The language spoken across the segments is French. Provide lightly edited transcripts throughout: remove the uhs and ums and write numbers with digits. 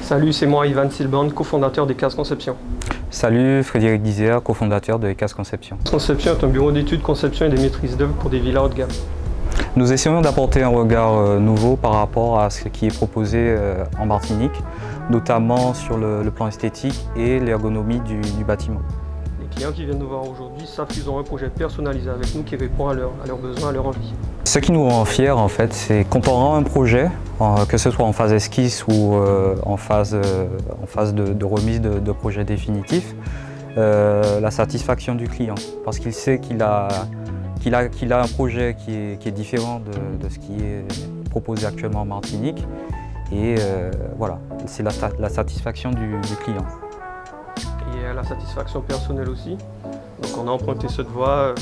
Salut, c'est moi Ivan Silban, cofondateur d'Ecase Conception. Salut, Frédéric Dizéa, cofondateur de Ecase Conception. Conception est un bureau d'études, conception et de maîtrise d'œuvre pour des villas haut de gamme. Nous essayons d'apporter un regard nouveau par rapport à ce qui est proposé en Martinique, notamment sur le plan esthétique et l'ergonomie du bâtiment. Les clients qui viennent nous voir aujourd'hui savent qu'ils ont un projet personnalisé avec nous qui répond à leurs besoins, à leur envie. Ce qui nous rend fiers, en fait, c'est comparant un projet, que ce soit en phase esquisse ou en phase de remise de projet définitif, la satisfaction du client. Parce qu'il sait qu'il a un projet qui est différent de ce qui est proposé actuellement en Martinique. Et voilà, c'est la satisfaction du client. Et la satisfaction personnelle aussi. Donc on a emprunté cette voie,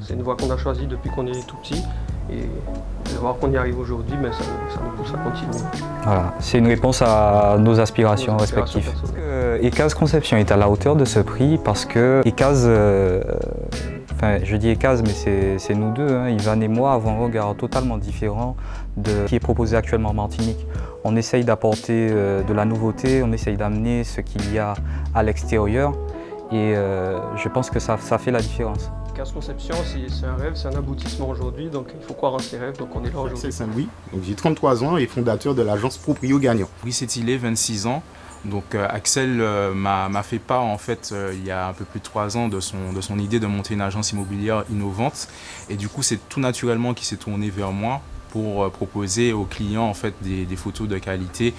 c'est une voie qu'on a choisie depuis qu'on est tout petit. Et de voir qu'on y arrive aujourd'hui, mais ça nous pousse à continuer. Voilà, c'est une réponse à nos aspirations respectives. Ecase Conception est à la hauteur de ce prix parce que Ecase, je dis Ecase, mais c'est nous deux, hein, Ivan et moi, avons un regard totalement différent de ce qui est proposé actuellement en Martinique. On essaye d'apporter de la nouveauté, on essaye d'amener ce qu'il y a à l'extérieur et je pense que ça fait la différence. Ecase Conception, c'est un rêve, c'est un aboutissement aujourd'hui, donc il faut croire en ses rêves, donc on est là aujourd'hui. C'est Saint-Louis, j'ai 33 ans et fondateur de l'agence Proprio Gagnant. Brice Etilé, 26 ans. Donc Axel m'a fait part en fait il y a un peu plus de 3 ans de son idée de monter une agence immobilière innovante et du coup c'est tout naturellement qu'il s'est tourné vers moi pour proposer aux clients en fait des photos de qualité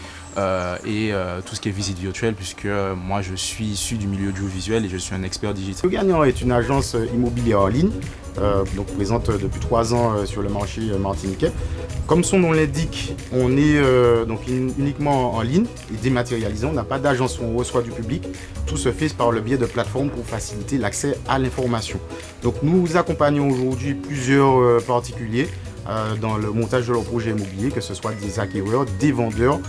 et tout ce qui est visite virtuelle puisque moi je suis issu du milieu audiovisuel et je suis un expert digital. Proprio Gagnant est une agence immobilière en ligne, donc présente depuis 3 ans sur le marché martiniquais. Comme son nom l'indique, on est donc uniquement en ligne et dématérialisé. On n'a pas d'agence où on reçoit du public. Tout se fait par le biais de plateformes pour faciliter l'accès à l'information. Donc nous accompagnons aujourd'hui plusieurs particuliers dans le montage de leurs projets immobiliers, que ce soit des acquéreurs, des vendeurs,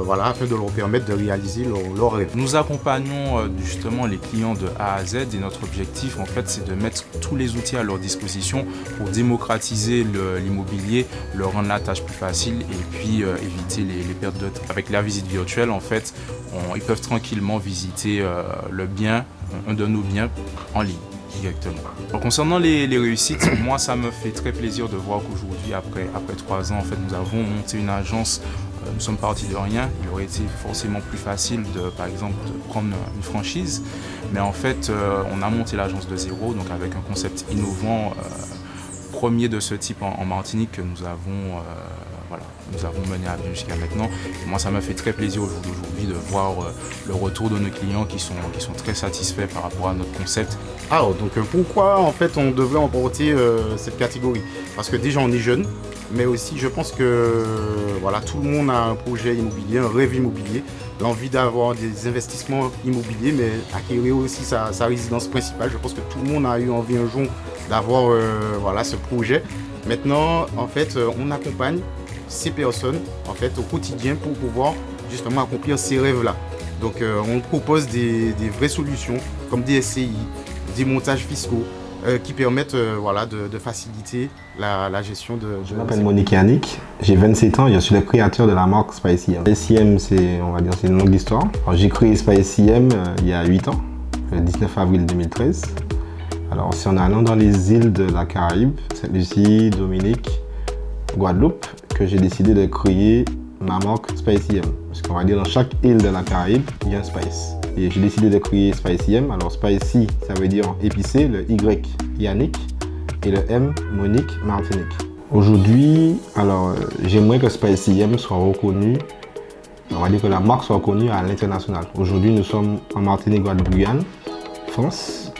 voilà, afin de leur permettre de réaliser leurs rêves. Nous accompagnons justement les clients de A à Z et notre objectif en fait c'est de mettre tous les outils à leur disposition pour démocratiser l'immobilier, leur rendre la tâche plus facile et puis éviter les pertes de temps. Avec la visite virtuelle en fait, ils peuvent tranquillement visiter le bien, un de nos biens en ligne. Directement. Alors, concernant les réussites, moi ça me fait très plaisir de voir qu'aujourd'hui, après 3 ans, en fait, nous avons monté une agence, nous sommes partis de rien. Il aurait été forcément plus facile par exemple, de prendre une franchise. Mais en fait, on a monté l'agence de zéro, donc avec un concept innovant, premier de ce type en Martinique que nous avons mené à bien jusqu'à maintenant. Et moi, ça m'a fait très plaisir aujourd'hui de voir le retour de nos clients qui sont très satisfaits par rapport à notre concept. Alors, donc pourquoi en fait on devrait emporter cette catégorie? Parce que déjà on est jeune, mais aussi je pense que voilà, tout le monde a un projet immobilier, un rêve immobilier, l'envie d'avoir des investissements immobiliers, mais acquérir aussi sa résidence principale. Je pense que tout le monde a eu envie un jour d'avoir voilà, ce projet. Maintenant, en fait, on accompagne ces personnes en fait, au quotidien pour pouvoir justement accomplir ces rêves-là. Donc on propose des vraies solutions comme des SCI, des montages fiscaux qui permettent voilà, de faciliter la gestion de... Je m'appelle Monique Yannick, j'ai 27 ans et je suis le créateur de la marque SpiceIM. SpiceIM, c'est une longue histoire. J'ai créé SpiceIM il y a 8 ans, le 19 avril 2013. Alors c'est en allant dans les îles de la Caraïbe, Sainte-Lucie, Dominique, Guadeloupe, que j'ai décidé de créer ma marque SpiceIM. Parce qu'on va dire dans chaque île de la Caraïbe, il y a un Spice. Et j'ai décidé de créer SpiceIM. Alors Spicy, ça veut dire épicé, le Y, Yannick, et le M, Monique, Martinique. Aujourd'hui, alors j'aimerais que SpiceIM soit reconnu, on va dire que la marque soit reconnue à l'international. Aujourd'hui, nous sommes en Martinique, Guadeloupe, Guyane, France,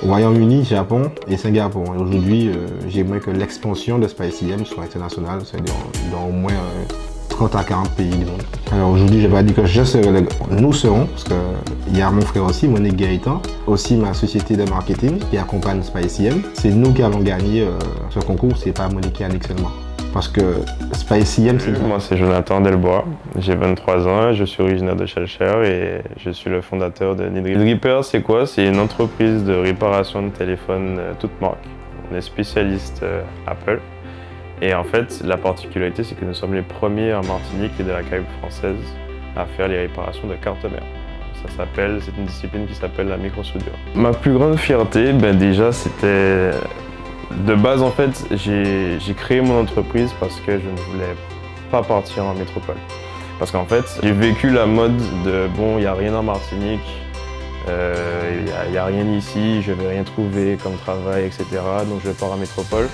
Royaume-Uni, Japon et Singapour. Aujourd'hui, j'aimerais que l'expansion de SpiceIM soit internationale, c'est-à-dire dans au moins 30 à 40 pays du monde. Alors aujourd'hui, je vais pas dire que je serai, nous serons, parce qu'il y a mon frère aussi, Monique Gaëtan, aussi ma société de marketing qui accompagne SpiceIM. C'est nous qui allons gagner ce concours, c'est pas Monique et Yannick seulement. Parce que SpiceIM, c'est... Moi, c'est Jonathan Delbois, j'ai 23 ans, je suis originaire de Chalcher et je suis le fondateur de Need Repair. C'est quoi? C'est une entreprise de réparation de téléphones toute marque. On est spécialiste Apple Et en fait, la particularité, c'est que nous sommes les premiers en Martinique et de la Caraïbe française à faire les réparations de carte-mère. C'est une discipline qui s'appelle la microsoudure. Ma plus grande fierté, déjà, c'était... De base, en fait, j'ai créé mon entreprise parce que je ne voulais pas partir en métropole. Parce qu'en fait, j'ai vécu la mode de « bon, il n'y a rien en Martinique, il n'y a rien ici, je ne vais rien trouver comme travail, etc. Donc je pars en métropole ».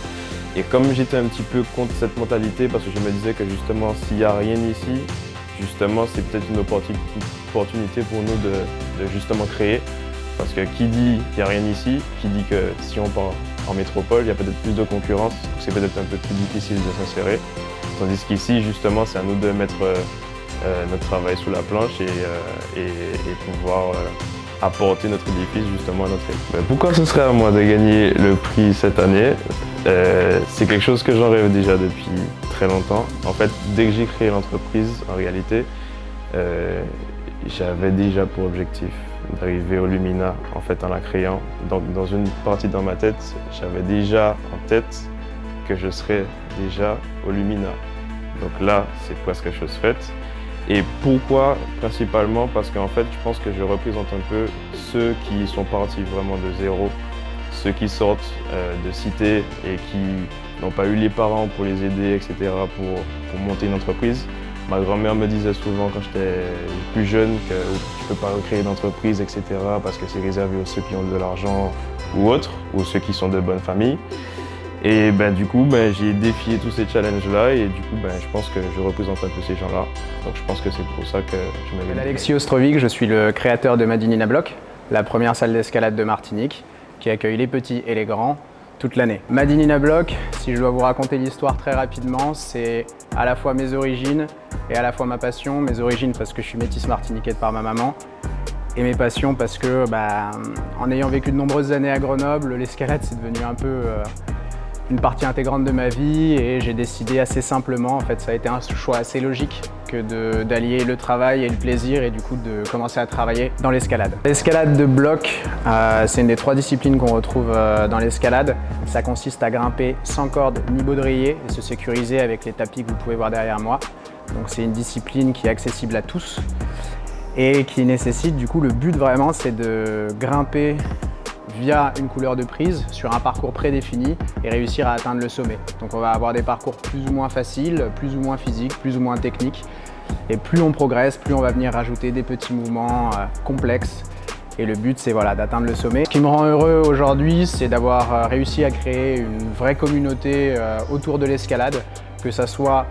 Et comme j'étais un petit peu contre cette mentalité, parce que je me disais que justement, s'il n'y a rien ici, justement, c'est peut-être une opportunité pour nous de justement créer. Parce que qui dit qu'il n'y a rien ici, qui dit que si on part en métropole, il y a peut-être plus de concurrence, c'est peut-être un peu plus difficile de s'insérer. Tandis qu'ici, justement, c'est à nous de mettre notre travail sous la planche et pouvoir apporter notre édifice justement à notre équipe. Pourquoi ce serait à moi de gagner le prix cette année? C'est quelque chose que j'en rêve déjà depuis très longtemps. En fait, dès que j'ai créé l'entreprise, en réalité, j'avais déjà pour objectif d'arriver au Lumina en fait en la créant. Donc dans une partie dans ma tête, j'avais déjà en tête que je serais déjà au Lumina. Donc là, c'est presque chose faite. Et pourquoi? Principalement parce qu'en fait, je pense que je représente un peu ceux qui sont partis vraiment de zéro, ceux qui sortent de cité et qui n'ont pas eu les parents pour les aider, etc. pour monter une entreprise. Ma grand-mère me disait souvent quand j'étais plus jeune que tu ne peux pas créer d'entreprise, etc. parce que c'est réservé aux ceux qui ont de l'argent ou autres, ou ceux qui sont de bonnes familles. Et du coup, j'ai défié tous ces challenges-là et du coup, je pense que je représente un peu ces gens-là. Donc je pense que c'est pour ça que je m'avais dit. Alexis Ostrovic, je suis le créateur de Madinina Block, la première salle d'escalade de Martinique, qui accueille les petits et les grands toute l'année. Madinina Block, si je dois vous raconter l'histoire très rapidement, c'est à la fois mes origines et à la fois ma passion. Mes origines parce que je suis métisse martiniquais par ma maman, et mes passions parce que, en ayant vécu de nombreuses années à Grenoble, l'escalade c'est devenu un peu une partie intégrante de ma vie et j'ai décidé assez simplement, en fait ça a été un choix assez logique que d'allier le travail et le plaisir et du coup de commencer à travailler dans l'escalade. L'escalade de bloc, c'est une des 3 disciplines qu'on retrouve dans l'escalade. Ça consiste à grimper sans corde ni baudrier et se sécuriser avec les tapis que vous pouvez voir derrière moi. Donc c'est une discipline qui est accessible à tous et qui nécessite du coup, le but vraiment c'est de grimper via une couleur de prise sur un parcours prédéfini et réussir à atteindre le sommet. Donc on va avoir des parcours plus ou moins faciles, plus ou moins physiques, plus ou moins techniques. Et plus on progresse, plus on va venir rajouter des petits mouvements complexes. Et le but c'est d'atteindre le sommet. Ce qui me rend heureux aujourd'hui, c'est d'avoir réussi à créer une vraie communauté autour de l'escalade, que ça soit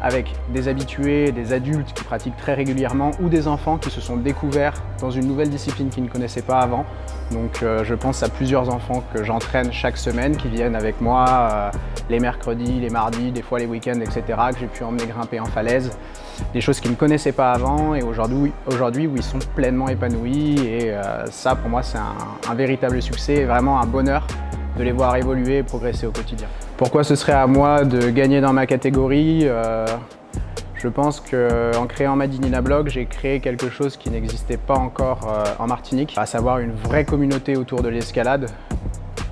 avec des habitués, des adultes qui pratiquent très régulièrement ou des enfants qui se sont découverts dans une nouvelle discipline qu'ils ne connaissaient pas avant. Donc je pense à plusieurs enfants que j'entraîne chaque semaine qui viennent avec moi les mercredis, les mardis, des fois les week-ends, etc. que j'ai pu emmener grimper en falaise. Des choses qu'ils ne connaissaient pas avant et aujourd'hui où ils sont pleinement épanouis et ça pour moi c'est un véritable succès et vraiment un bonheur de les voir évoluer et progresser au quotidien. Pourquoi ce serait à moi de gagner dans ma catégorie? Je pense qu'en créant Madinina Block, j'ai créé quelque chose qui n'existait pas encore en Martinique, à savoir une vraie communauté autour de l'escalade.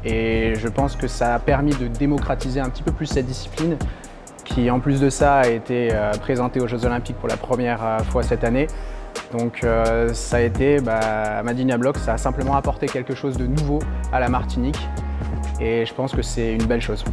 Et je pense que ça a permis de démocratiser un petit peu plus cette discipline, qui en plus de ça a été présentée aux Jeux Olympiques pour la première fois cette année. Donc ça a été, Madinina Block, ça a simplement apporté quelque chose de nouveau à la Martinique. Et je pense que c'est une belle chose.